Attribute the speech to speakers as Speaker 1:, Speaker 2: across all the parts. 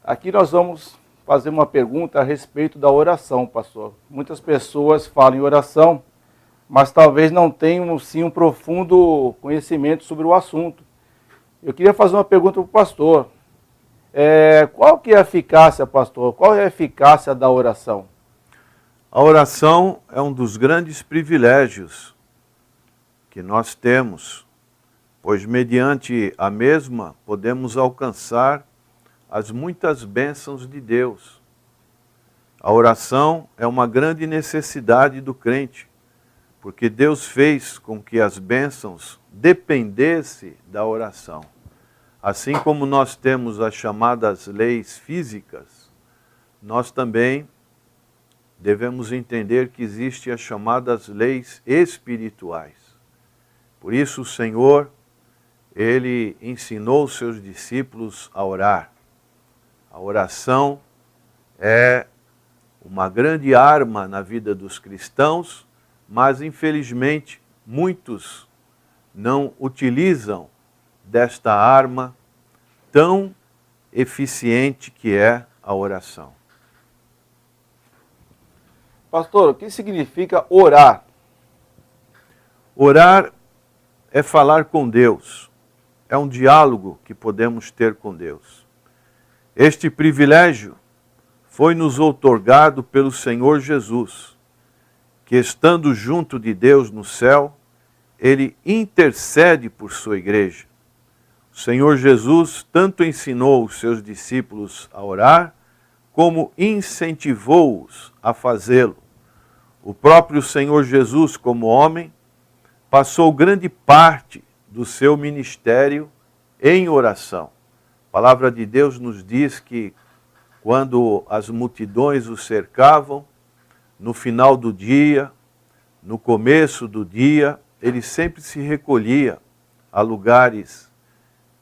Speaker 1: Aqui nós vamos fazer uma pergunta a respeito da oração, pastor. Muitas pessoas falam em oração, mas talvez não tenham sim um profundo conhecimento sobre o assunto. Eu queria fazer uma pergunta para o pastor. Qual que é a eficácia, pastor? Qual é a eficácia da oração?
Speaker 2: A oração é um dos grandes privilégios que nós temos, pois mediante a mesma podemos alcançar as muitas bênçãos de Deus. A oração é uma grande necessidade do crente, porque Deus fez com que as bênçãos dependessem da oração. Assim como nós temos as chamadas leis físicas, nós também devemos entender que existem as chamadas leis espirituais. Por isso o Senhor, Ele ensinou os seus discípulos a orar. A oração é uma grande arma na vida dos cristãos, mas infelizmente muitos não utilizam desta arma tão eficiente que é a oração.
Speaker 1: Pastor, o que significa orar?
Speaker 2: Orar é falar com Deus, é um diálogo que podemos ter com Deus. Este privilégio foi nos outorgado pelo Senhor Jesus, que estando junto de Deus no céu, Ele intercede por sua igreja. O Senhor Jesus tanto ensinou os seus discípulos a orar, como incentivou-os a fazê-lo. O próprio Senhor Jesus, como homem, passou grande parte do seu ministério em oração. A palavra de Deus nos diz que quando as multidões o cercavam, no final do dia, no começo do dia, ele sempre se recolhia a lugares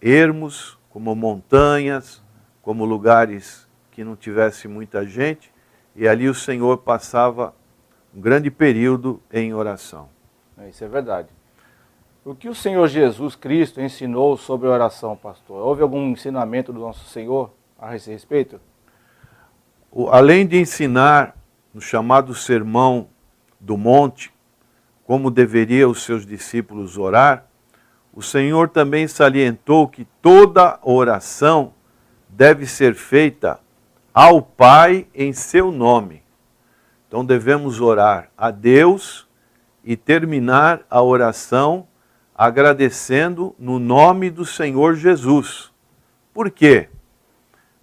Speaker 2: ermos, como montanhas, como lugares que não tivesse muita gente, e ali o Senhor passava um grande período em oração.
Speaker 1: Isso é verdade. O que o Senhor Jesus Cristo ensinou sobre oração, pastor? Houve algum ensinamento do nosso Senhor a esse respeito?
Speaker 2: Além de ensinar no chamado Sermão do Monte, como deveriam os seus discípulos orar, o Senhor também salientou que toda oração deve ser feita ao Pai em seu nome. Então devemos orar a Deus e terminar a oração agradecendo no nome do Senhor Jesus. Por quê?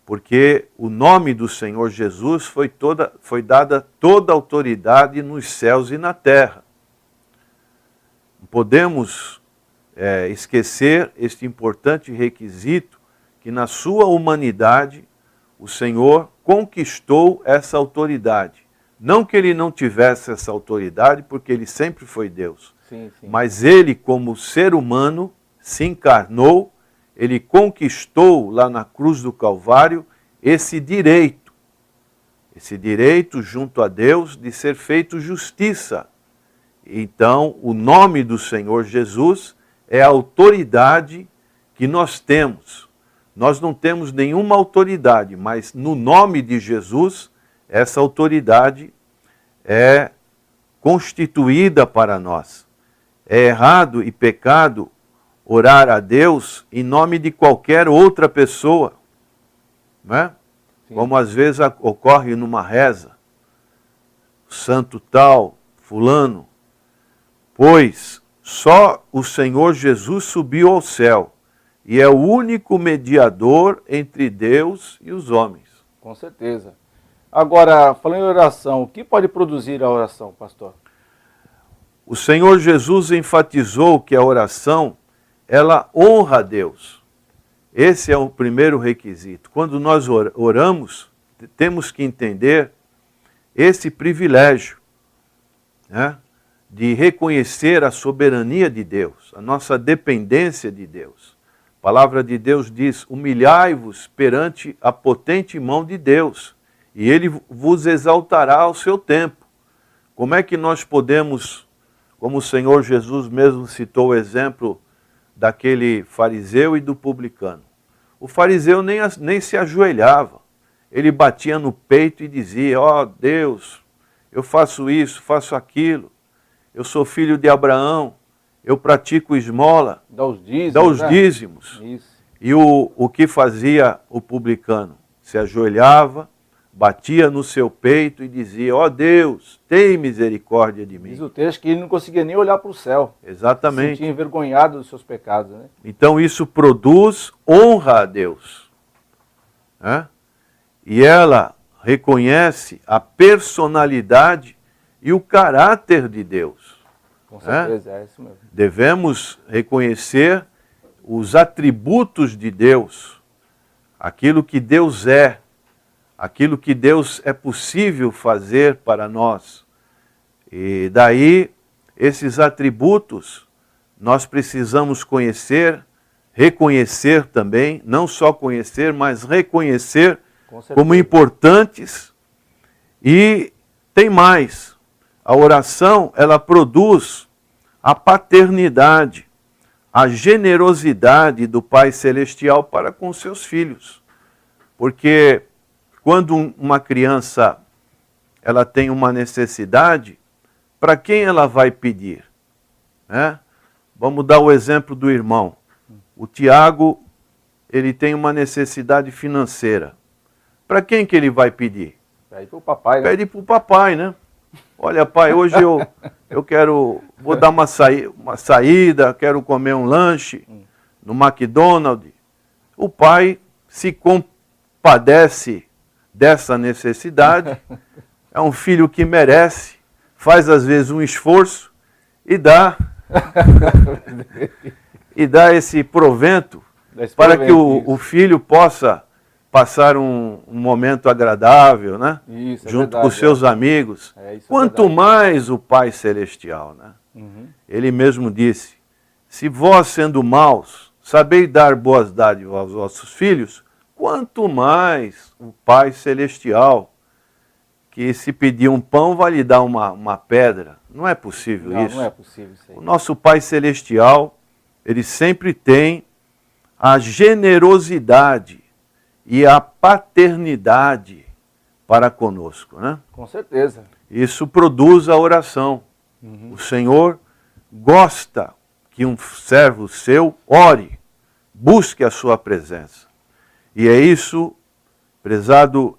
Speaker 2: Porque o nome do Senhor Jesus foi dada toda a autoridade nos céus e na terra. Não podemos esquecer este importante requisito que na sua humanidade o Senhor conquistou essa autoridade. Não que ele não tivesse essa autoridade, porque ele sempre foi Deus.
Speaker 1: Sim.
Speaker 2: Mas ele, como ser humano, se encarnou, ele conquistou lá na cruz do Calvário esse direito junto a Deus de ser feito justiça. Então, o nome do Senhor Jesus é a autoridade que nós temos. Nós não temos nenhuma autoridade, mas no nome de Jesus, essa autoridade é constituída para nós. É errado e pecado orar a Deus em nome de qualquer outra pessoa, não é? Como às vezes ocorre numa reza, santo tal, fulano, pois só o Senhor Jesus subiu ao céu e é o único mediador entre Deus e os homens.
Speaker 1: Com certeza. Agora, falando em oração, o que pode produzir a oração, pastor?
Speaker 2: O Senhor Jesus enfatizou que a oração, ela honra a Deus. Esse é o primeiro requisito. Quando nós oramos, temos que entender esse privilégio, né, de reconhecer a soberania de Deus, a nossa dependência de Deus. A palavra de Deus diz: humilhai-vos perante a potente mão de Deus, e Ele vos exaltará ao seu tempo. Como é que nós podemos, como o Senhor Jesus mesmo citou o exemplo daquele fariseu e do publicano? O fariseu nem se ajoelhava. ele batia no peito e dizia, ó Deus, eu faço isso, faço aquilo, eu sou filho de Abraão, eu pratico esmola,
Speaker 1: Dá os dízimos.
Speaker 2: dá os dízimos.
Speaker 1: Isso.
Speaker 2: E o que fazia o publicano? Se ajoelhava, batia no seu peito e dizia, ó Deus, tem misericórdia de mim.
Speaker 1: Diz o texto que ele não conseguia nem olhar para o céu.
Speaker 2: Exatamente.
Speaker 1: Se sentia envergonhado dos seus pecados, né?
Speaker 2: Então isso produz honra a Deus. Né? E ela reconhece a personalidade e o caráter de Deus.
Speaker 1: Com certeza, é isso mesmo.
Speaker 2: Devemos reconhecer os atributos de Deus, aquilo que Deus é, aquilo que Deus é possível fazer para nós. E daí, esses atributos, nós precisamos conhecer, reconhecer também, não só conhecer, mas reconhecer como importantes. E tem mais, a oração, ela produz a paternidade, a generosidade do Pai Celestial para com seus filhos. Porque quando uma criança ela tem uma necessidade, para quem ela vai pedir? Né? Vamos dar o exemplo do irmão. O Tiago, ele tem uma necessidade financeira. Para quem que ele vai pedir?
Speaker 1: Pede para o papai, né?
Speaker 2: Pede para o papai, né? Olha, pai, hoje eu quero, vou dar uma saída, quero comer um lanche no McDonald's. O pai se compadece dessa necessidade, é um filho que merece, faz às vezes um esforço e dá esse provento para que o filho possa passar um momento agradável, né?
Speaker 1: Isso, é
Speaker 2: junto
Speaker 1: verdade,
Speaker 2: com os seus amigos. Quanto mais o Pai Celestial, né? Ele mesmo disse, se vós sendo maus, sabeis dar boas dádivas aos vossos filhos, quanto mais o Pai Celestial, que se pedir um pão vai lhe dar uma pedra. Não é possível isso.
Speaker 1: Não é possível isso aí.
Speaker 2: O nosso Pai Celestial, ele sempre tem a generosidade e a paternidade para conosco, né?
Speaker 1: Com certeza.
Speaker 2: Isso produz a oração. O Senhor gosta que um servo seu ore, busque a sua presença. E é isso, prezado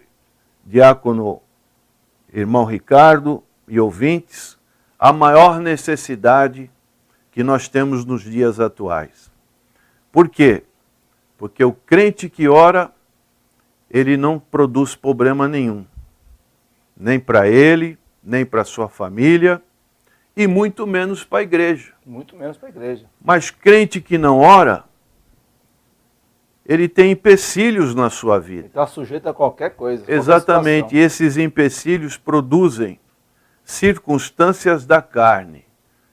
Speaker 2: diácono, irmão Ricardo e ouvintes, a maior necessidade que nós temos nos dias atuais. Por quê? Porque o crente que ora, ele não produz problema nenhum. Nem para ele, nem para sua família, e muito menos para a igreja.
Speaker 1: Muito menos para a igreja.
Speaker 2: Mas crente que não ora, ele tem empecilhos na sua vida.
Speaker 1: Ele está sujeito a qualquer coisa.
Speaker 2: Exatamente, e esses empecilhos produzem circunstâncias da carne,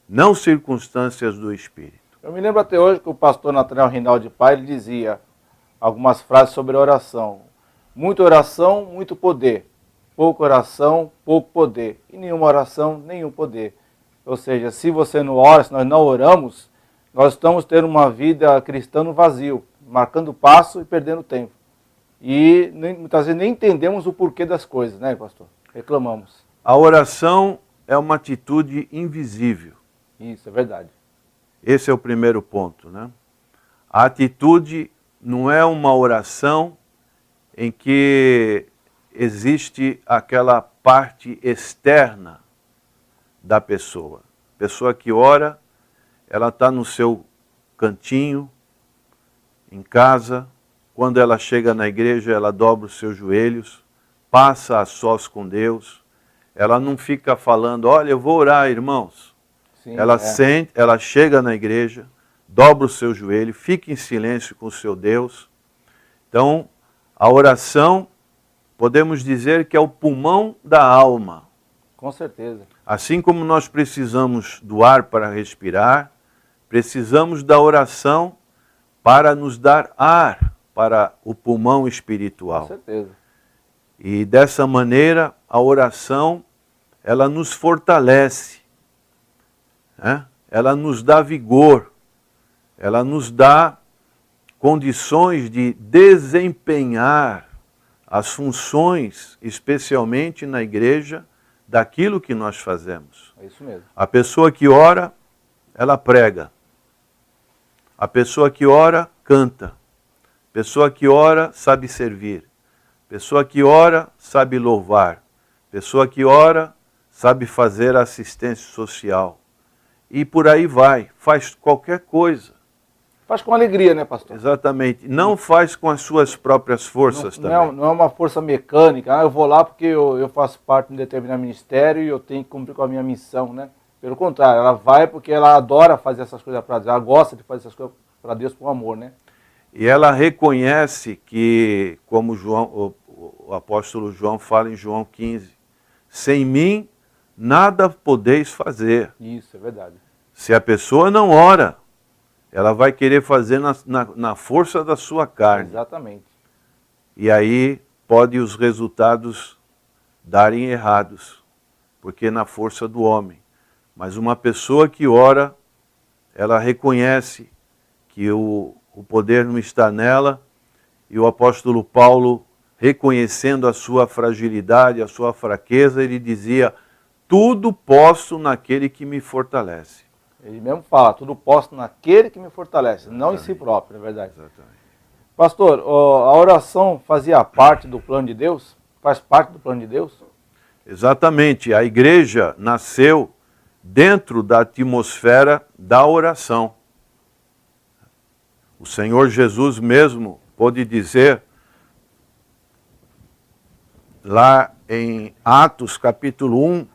Speaker 2: não circunstâncias do espírito.
Speaker 1: Eu me lembro até hoje que o pastor Nathanael Rinaldi Pai ele dizia algumas frases sobre a oração. Muita oração, muito poder. Pouca oração, pouco poder. E nenhuma oração, nenhum poder. Ou seja, se você não ora, se nós não oramos, nós estamos tendo uma vida cristã no vazio, marcando passo e perdendo tempo. E muitas vezes nem entendemos o porquê das coisas, né, pastor? Reclamamos.
Speaker 2: A oração é uma atitude invisível.
Speaker 1: Isso, é verdade.
Speaker 2: Esse é o primeiro ponto, né? A atitude não é uma oração em que existe aquela parte externa da pessoa. A pessoa que ora, ela está no seu cantinho, em casa. Quando ela chega na igreja, ela dobra os seus joelhos, passa a sós com Deus. Ela não fica falando, olha, eu vou orar, irmãos.
Speaker 1: Sim,
Speaker 2: ela chega na igreja, dobra o seu joelho, fica em silêncio com o seu Deus. Então, a oração, podemos dizer que é o pulmão da alma.
Speaker 1: Com certeza.
Speaker 2: Assim como nós precisamos do ar para respirar, precisamos da oração para nos dar ar para o pulmão espiritual.
Speaker 1: Com certeza.
Speaker 2: E dessa maneira, a oração, ela nos fortalece, né? Ela nos dá vigor, ela nos dá condições de desempenhar as funções, especialmente na igreja, daquilo que nós fazemos.
Speaker 1: É isso mesmo.
Speaker 2: A pessoa que ora, ela prega. A pessoa que ora, canta. A pessoa que ora, sabe servir. A pessoa que ora, sabe louvar. A pessoa que ora, sabe fazer assistência social. E por aí vai, faz qualquer coisa.
Speaker 1: Faz com alegria, né, pastor?
Speaker 2: Exatamente. Não faz com as suas próprias forças também.
Speaker 1: Não é uma força mecânica. Eu vou lá porque eu faço parte de um determinado ministério e eu tenho que cumprir com a minha missão, né? Pelo contrário, ela vai porque ela adora fazer essas coisas para Deus. Ela gosta de fazer essas coisas para Deus por amor, né?
Speaker 2: E ela reconhece que, como o apóstolo João fala em João 15, sem mim nada podeis fazer.
Speaker 1: Isso, é verdade.
Speaker 2: Se a pessoa não ora, ela vai querer fazer na força da sua carne.
Speaker 1: Exatamente.
Speaker 2: E aí pode os resultados darem errados, porque é na força do homem. Mas uma pessoa que ora, ela reconhece que o poder não está nela, e o apóstolo Paulo, reconhecendo a sua fragilidade, a sua fraqueza, ele dizia, tudo posso naquele que me fortalece.
Speaker 1: Ele mesmo fala, tudo posso naquele que me fortalece, não em si próprio, na verdade.
Speaker 2: Exatamente.
Speaker 1: Pastor, a oração fazia parte do plano de Deus? Faz parte do plano de Deus?
Speaker 2: Exatamente. A igreja nasceu dentro da atmosfera da oração. O Senhor Jesus mesmo pôde dizer, lá em Atos capítulo 1,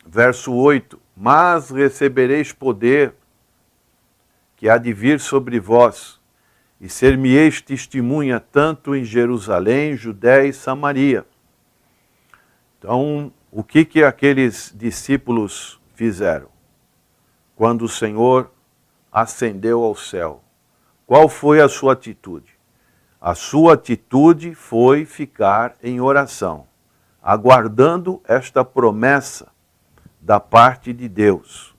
Speaker 2: verso 8, mas recebereis poder que há de vir sobre vós, e ser-me-eis testemunha tanto em Jerusalém, Judéia e Samaria. Então, o que aqueles discípulos fizeram quando o Senhor ascendeu ao céu? Qual foi a sua atitude? A sua atitude foi ficar em oração, aguardando esta promessa da parte de Deus.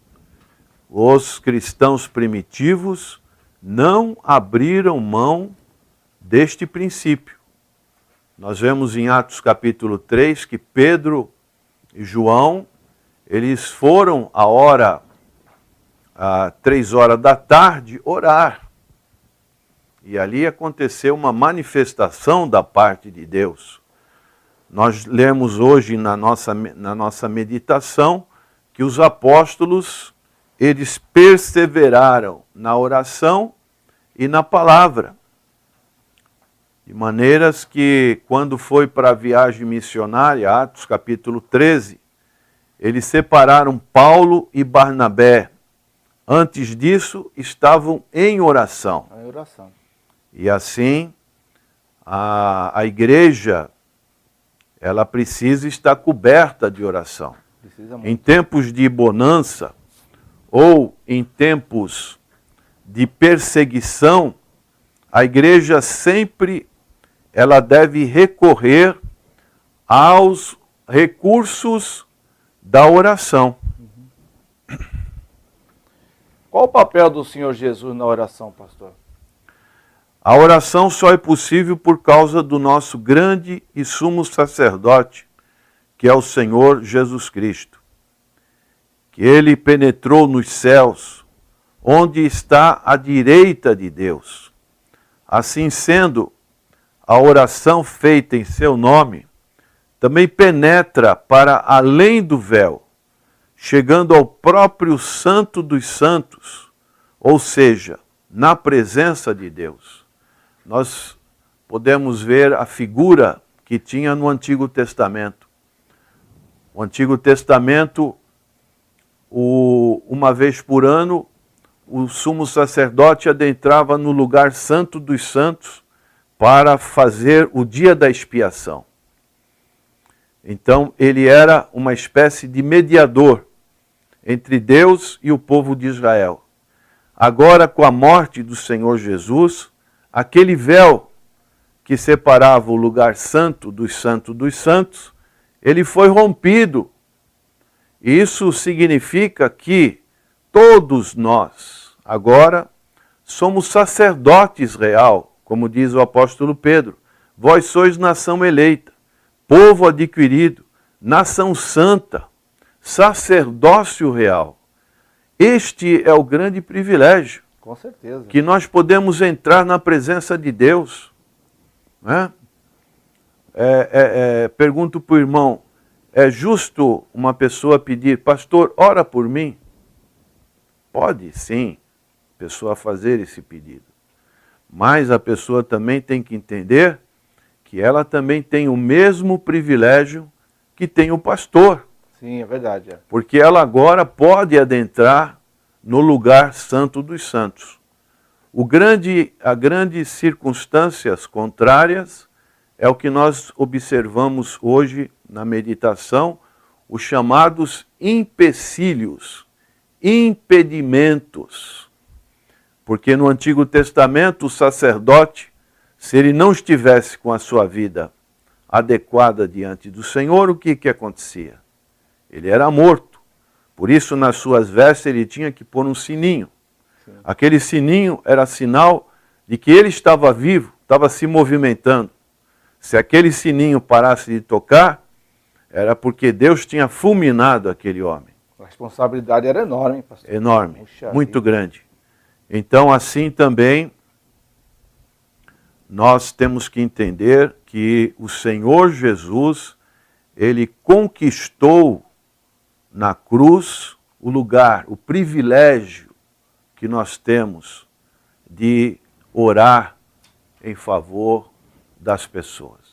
Speaker 2: Os cristãos primitivos não abriram mão deste princípio. Nós vemos em Atos capítulo 3 que Pedro e João, eles foram às 3 horas da tarde, orar. E ali aconteceu uma manifestação da parte de Deus. Nós lemos hoje na nossa meditação que os apóstolos, eles perseveraram na oração e na palavra. De maneiras que, quando foi para a viagem missionária, Atos capítulo 13, eles separaram Paulo e Barnabé. Antes disso, estavam em oração.
Speaker 1: Em oração.
Speaker 2: E assim, a igreja, ela precisa estar coberta de oração. Em tempos de bonança ou em tempos de perseguição, a igreja sempre ela deve recorrer aos recursos da oração.
Speaker 1: Qual o papel do Senhor Jesus na oração, pastor?
Speaker 2: A oração só é possível por causa do nosso grande e sumo sacerdote, que é o Senhor Jesus Cristo. Que ele penetrou nos céus, onde está a direita de Deus. Assim sendo, a oração feita em seu nome também penetra para além do véu, chegando ao próprio Santo dos Santos, ou seja, na presença de Deus. Nós podemos ver a figura que tinha no Antigo Testamento. O Antigo Testamento, uma vez por ano, o sumo sacerdote adentrava no lugar santo dos santos para fazer o dia da expiação. Então, ele era uma espécie de mediador entre Deus e o povo de Israel. Agora, com a morte do Senhor Jesus, aquele véu que separava o lugar santo dos santos, ele foi rompido. Isso significa que todos nós, agora, somos sacerdotes real, como diz o apóstolo Pedro. Vós sois nação eleita, povo adquirido, nação santa, sacerdócio real. Este é o grande privilégio.
Speaker 1: Com certeza.
Speaker 2: Que nós podemos entrar na presença de Deus. Né? Pergunto para o irmão, é justo uma pessoa pedir, pastor, ora por mim? Pode sim, a pessoa fazer esse pedido. Mas a pessoa também tem que entender que ela também tem o mesmo privilégio que tem o pastor.
Speaker 1: Sim, é verdade.
Speaker 2: Porque ela agora pode adentrar no lugar santo dos santos. A grandes circunstâncias contrárias é o que nós observamos hoje na meditação, os chamados empecilhos, impedimentos. Porque no Antigo Testamento o sacerdote, se ele não estivesse com a sua vida adequada diante do Senhor, o que acontecia? Ele era morto. Por isso, nas suas vestes, ele tinha que pôr um sininho. Sim. Aquele sininho era sinal de que ele estava vivo, estava se movimentando. Se aquele sininho parasse de tocar, era porque Deus tinha fulminado aquele homem.
Speaker 1: A responsabilidade era enorme, pastor.
Speaker 2: Enorme, muito grande. Então, assim também, nós temos que entender que o Senhor Jesus, ele conquistou na cruz o lugar, o privilégio que nós temos de orar em favor das pessoas.